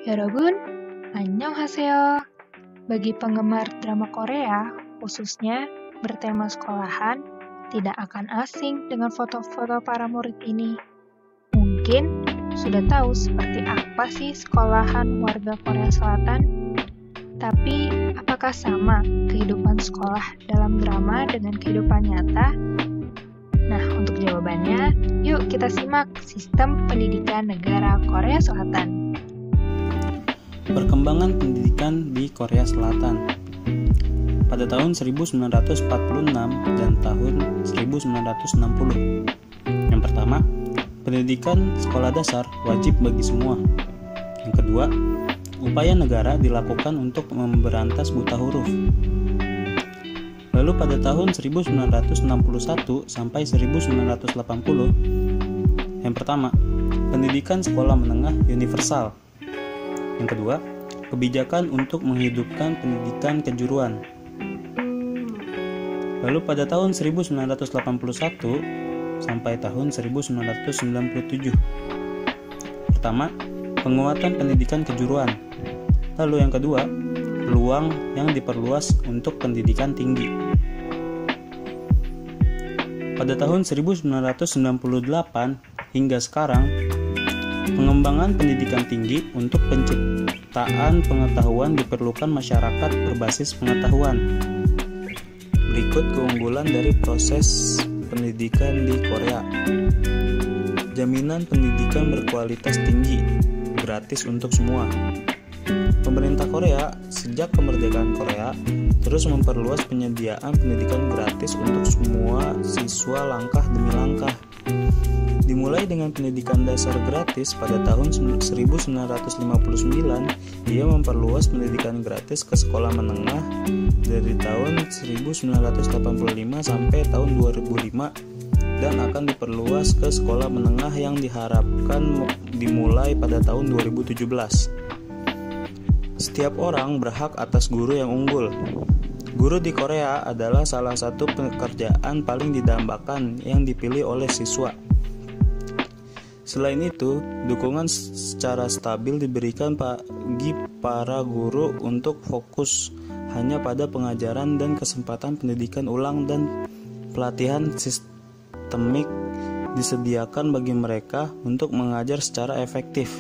여러분, 안녕하세요. Bagi penggemar drama Korea, khususnya bertema sekolahan, tidak akan asing dengan foto-foto para murid ini. Mungkin sudah tahu seperti apa sih sekolahan warga Korea Selatan? Tapi, apakah sama kehidupan sekolah dalam drama dengan kehidupan nyata? Nah, untuk jawabannya, yuk kita simak sistem pendidikan negara Korea Selatan. Perkembangan pendidikan di Korea Selatan pada tahun 1946 dan tahun 1960. Yang pertama, pendidikan sekolah dasar wajib bagi semua. Yang kedua, upaya negara dilakukan untuk memberantas buta huruf. Lalu pada tahun 1961 sampai 1980, yang pertama, pendidikan sekolah menengah universal. Yang kedua, kebijakan untuk menghidupkan pendidikan kejuruan. Lalu pada tahun 1981 sampai tahun 1997. Pertama, penguatan pendidikan kejuruan. Lalu yang kedua, peluang yang diperluas untuk pendidikan tinggi. Pada tahun 1998 hingga sekarang, pengembangan pendidikan tinggi untuk penciptaan pengetahuan diperlukan masyarakat berbasis pengetahuan. Berikut keunggulan dari proses pendidikan di Korea. Jaminan pendidikan berkualitas tinggi, gratis untuk semua. Pemerintah Korea sejak kemerdekaan Korea terus memperluas penyediaan pendidikan gratis untuk semua siswa langkah demi langkah. Dimulai dengan pendidikan dasar gratis pada tahun 1959, ia memperluas pendidikan gratis ke sekolah menengah dari tahun 1985 sampai tahun 2005 dan akan diperluas ke sekolah menengah yang diharapkan dimulai pada tahun 2017. Setiap orang berhak atas guru yang unggul. Guru di Korea adalah salah satu pekerjaan paling didambakan yang dipilih oleh siswa. Selain itu, dukungan secara stabil diberikan bagi para guru untuk fokus hanya pada pengajaran dan kesempatan pendidikan ulang dan pelatihan sistemik disediakan bagi mereka untuk mengajar secara efektif.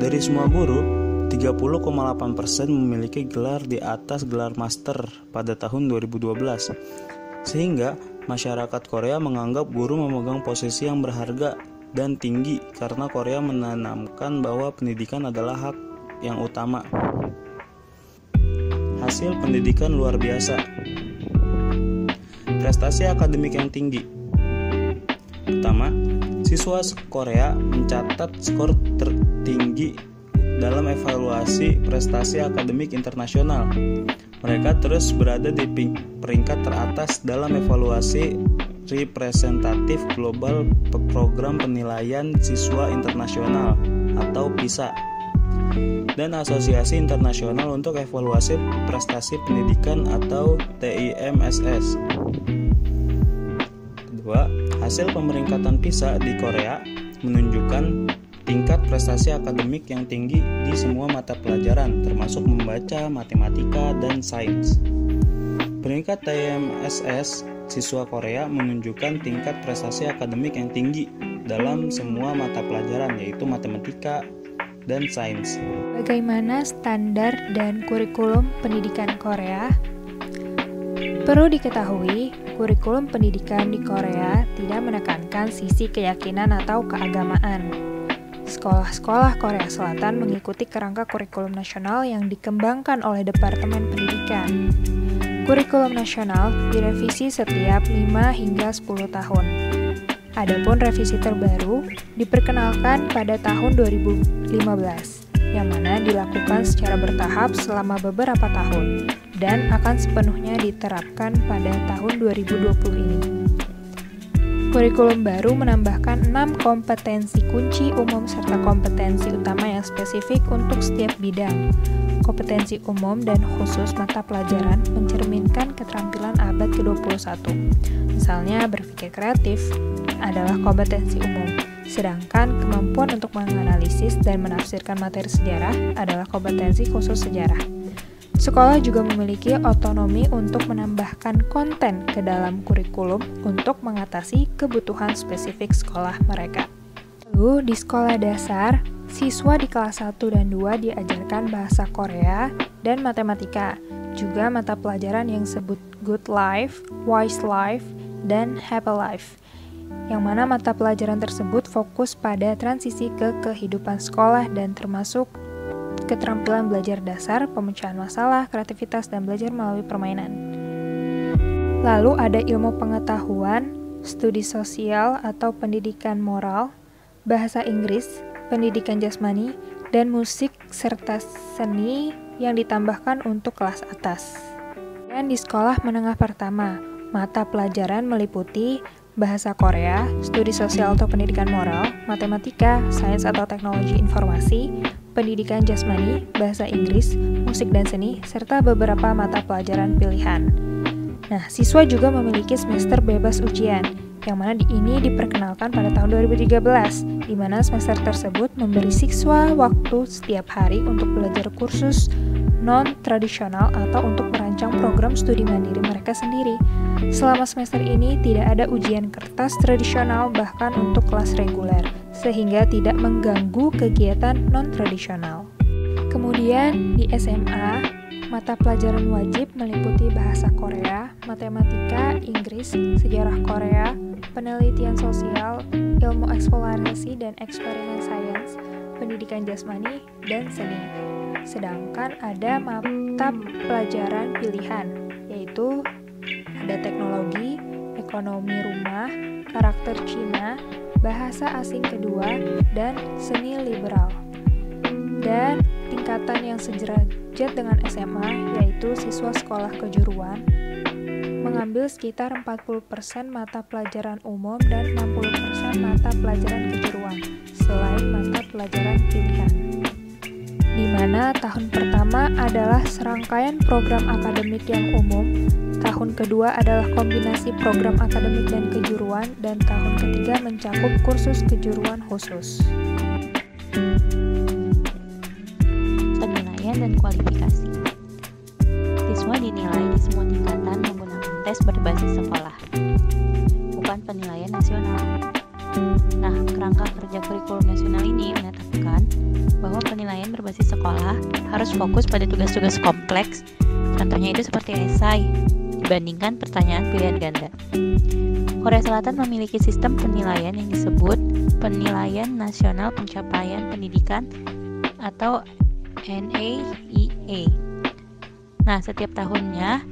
Dari semua guru, 30,8% memiliki gelar di atas gelar master pada tahun 2012. Sehingga masyarakat Korea menganggap guru memegang posisi yang berharga dan tinggi karena Korea menanamkan bahwa pendidikan adalah hak yang utama. Hasil pendidikan luar biasa. Prestasi akademik yang tinggi. Pertama, siswa Korea mencatat skor tertinggi dalam evaluasi prestasi akademik internasional. Mereka terus berada di peringkat teratas dalam evaluasi representatif global program penilaian siswa internasional atau PISA dan Asosiasi Internasional untuk Evaluasi Prestasi Pendidikan atau TIMSS. Kedua, hasil pemeringkatan PISA di Korea menunjukkan tingkat prestasi akademik yang tinggi di semua mata pelajaran, termasuk membaca, matematika, dan sains. Peringkat TIMSS siswa Korea menunjukkan tingkat prestasi akademik yang tinggi dalam semua mata pelajaran, yaitu matematika dan sains. Bagaimana standar dan kurikulum pendidikan Korea? Perlu diketahui, kurikulum pendidikan di Korea tidak menekankan sisi keyakinan atau keagamaan. Sekolah-sekolah Korea Selatan mengikuti kerangka kurikulum nasional yang dikembangkan oleh Departemen Pendidikan. Kurikulum nasional direvisi setiap 5 hingga 10 tahun. Adapun revisi terbaru diperkenalkan pada tahun 2015, yang mana dilakukan secara bertahap selama beberapa tahun dan akan sepenuhnya diterapkan pada tahun 2020 ini. Kurikulum baru menambahkan 6 kompetensi kunci umum serta kompetensi utama yang spesifik untuk setiap bidang. Kompetensi umum dan khusus mata pelajaran mencerminkan keterampilan abad ke-21. Misalnya, berpikir kreatif adalah kompetensi umum, sedangkan kemampuan untuk menganalisis dan menafsirkan materi sejarah adalah kompetensi khusus sejarah. Sekolah juga memiliki otonomi untuk menambahkan konten ke dalam kurikulum untuk mengatasi kebutuhan spesifik sekolah mereka. Lalu, di sekolah dasar, siswa di kelas 1 dan 2 diajarkan bahasa Korea dan matematika, juga mata pelajaran yang disebut Good Life, Wise Life, dan Happy Life, yang mana mata pelajaran tersebut fokus pada transisi ke kehidupan sekolah dan termasuk keterampilan belajar dasar, pemecahan masalah, kreativitas, dan belajar melalui permainan. Lalu ada ilmu pengetahuan, studi sosial atau pendidikan moral, bahasa Inggris, pendidikan jasmani, dan musik serta seni yang ditambahkan untuk kelas atas. Dan di sekolah menengah pertama, mata pelajaran meliputi bahasa Korea, studi sosial atau pendidikan moral, matematika, sains atau teknologi informasi, pendidikan jasmani, bahasa Inggris, musik dan seni, serta beberapa mata pelajaran pilihan. Nah, siswa juga memiliki semester bebas ujian, yang mana ini diperkenalkan pada tahun 2013, di mana semester tersebut memberi siswa waktu setiap hari untuk belajar kursus non-tradisional atau untuk merancang program studi mandiri mereka sendiri. Selama semester ini tidak ada ujian kertas tradisional bahkan untuk kelas reguler, sehingga tidak mengganggu kegiatan non-tradisional. Kemudian di SMA, mata pelajaran wajib meliputi bahasa Korea, matematika, Inggris, sejarah Korea, penelitian sosial, ilmu eksplorasi dan eksperimen sains, pendidikan jasmani, dan seni. Sedangkan ada mata pelajaran pilihan, yaitu ada teknologi, ekonomi rumah, karakter Cina, bahasa asing kedua, dan seni liberal. Dan tingkatan yang sederajat dengan SMA, yaitu siswa sekolah kejuruan, mengambil sekitar 40% mata pelajaran umum dan 60% mata pelajaran kejuruan, selain mata pelajaran pilihan. Di mana tahun pertama adalah serangkaian program akademik yang umum, tahun kedua adalah kombinasi program akademik dan kejuruan, dan tahun ketiga mencakup kursus kejuruan khusus. Penilaian dan kualifikasi. Siswa dinilai di semua tingkatan menggunakan tes berbasis sekolah, bukan penilaian nasional. Nah, kerangka kerja kurikulum nasional ini menetapkan bahwa penilaian berbasis sekolah harus fokus pada tugas-tugas kompleks, contohnya itu seperti esai, dibandingkan pertanyaan pilihan ganda. Korea Selatan memiliki sistem penilaian yang disebut Penilaian Nasional Pencapaian Pendidikan atau NAEA. Nah, setiap tahunnya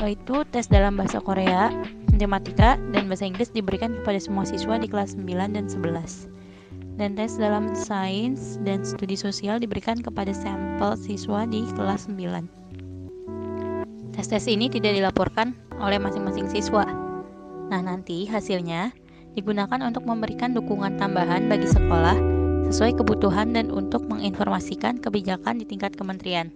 itu tes dalam bahasa Korea, matematika, dan bahasa Inggris diberikan kepada semua siswa di kelas 9 dan 11. Dan tes dalam sains dan studi sosial diberikan kepada sampel siswa di kelas 9. Tes-tes ini tidak dilaporkan oleh masing-masing siswa. Nah, nanti hasilnya digunakan untuk memberikan dukungan tambahan bagi sekolah sesuai kebutuhan dan untuk menginformasikan kebijakan di tingkat kementerian.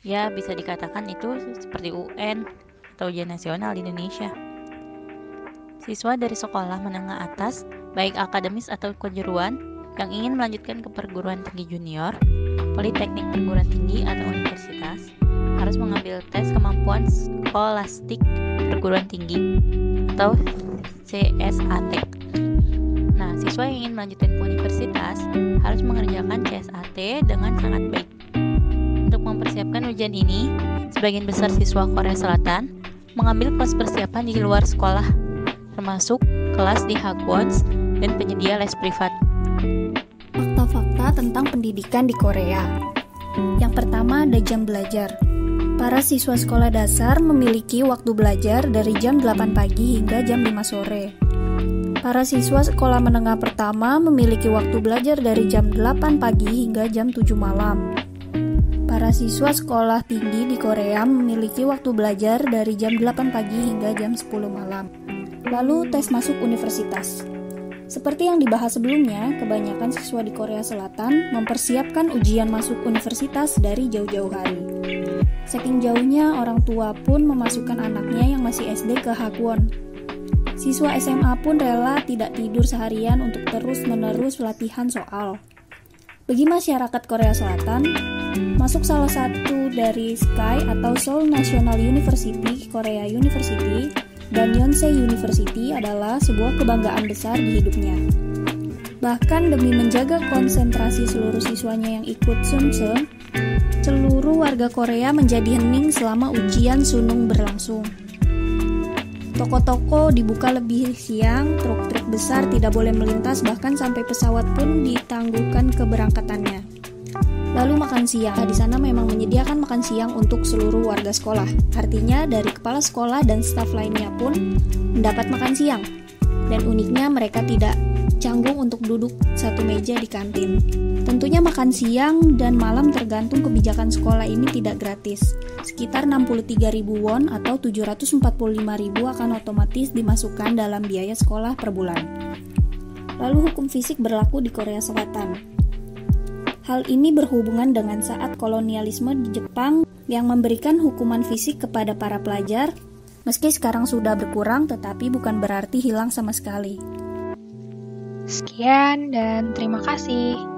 Ya, bisa dikatakan itu seperti UN atau ujian nasional di Indonesia. Siswa dari sekolah menengah atas, baik akademis atau kejuruan, yang ingin melanjutkan ke perguruan tinggi junior, politeknik perguruan tinggi atau universitas, harus mengambil tes kemampuan skolastik perguruan tinggi atau CSAT. Nah, siswa yang ingin melanjutkan ke universitas harus mengerjakan CSAT dengan sangat baik. Untuk mempersiapkan ujian ini, sebagian besar siswa Korea Selatan mengambil kelas persiapan di luar sekolah, termasuk kelas di Hagwons dan penyedia les privat. Fakta-fakta tentang pendidikan di Korea. Yang pertama ada jam belajar. Para siswa sekolah dasar memiliki waktu belajar dari jam 8 pagi hingga jam 5 sore. Para siswa sekolah menengah pertama memiliki waktu belajar dari jam 8 pagi hingga jam 7 malam. Para siswa sekolah tinggi di Korea memiliki waktu belajar dari jam 8 pagi hingga jam 10 malam. Lalu tes masuk universitas. Seperti yang dibahas sebelumnya, kebanyakan siswa di Korea Selatan mempersiapkan ujian masuk universitas dari jauh-jauh hari. Saking jauhnya, orang tua pun memasukkan anaknya yang masih SD ke Hagwon. Siswa SMA pun rela tidak tidur seharian untuk terus-menerus latihan soal. Bagi masyarakat Korea Selatan, masuk salah satu dari SKY atau Seoul National University, Korea University, dan Yonsei University adalah sebuah kebanggaan besar di hidupnya. Bahkan demi menjaga konsentrasi seluruh siswanya yang ikut Sumsum, seluruh warga Korea menjadi hening selama ujian sunung berlangsung. Toko-toko dibuka lebih siang, truk-truk besar tidak boleh melintas, bahkan sampai pesawat pun ditangguhkan keberangkatannya. Lalu makan siang. Di sana memang menyediakan makan siang untuk seluruh warga sekolah. Artinya dari kepala sekolah dan staf lainnya pun mendapat makan siang. Dan uniknya mereka tidak canggung untuk duduk satu meja di kantin. Tentunya makan siang dan malam tergantung kebijakan sekolah ini tidak gratis. Sekitar 63.000 won atau 745.000 akan otomatis dimasukkan dalam biaya sekolah per bulan. Lalu hukum fisik berlaku di Korea Selatan. Hal ini berhubungan dengan saat kolonialisme di Jepang yang memberikan hukuman fisik kepada para pelajar. Meski sekarang sudah berkurang, tetapi bukan berarti hilang sama sekali. Sekian dan terima kasih.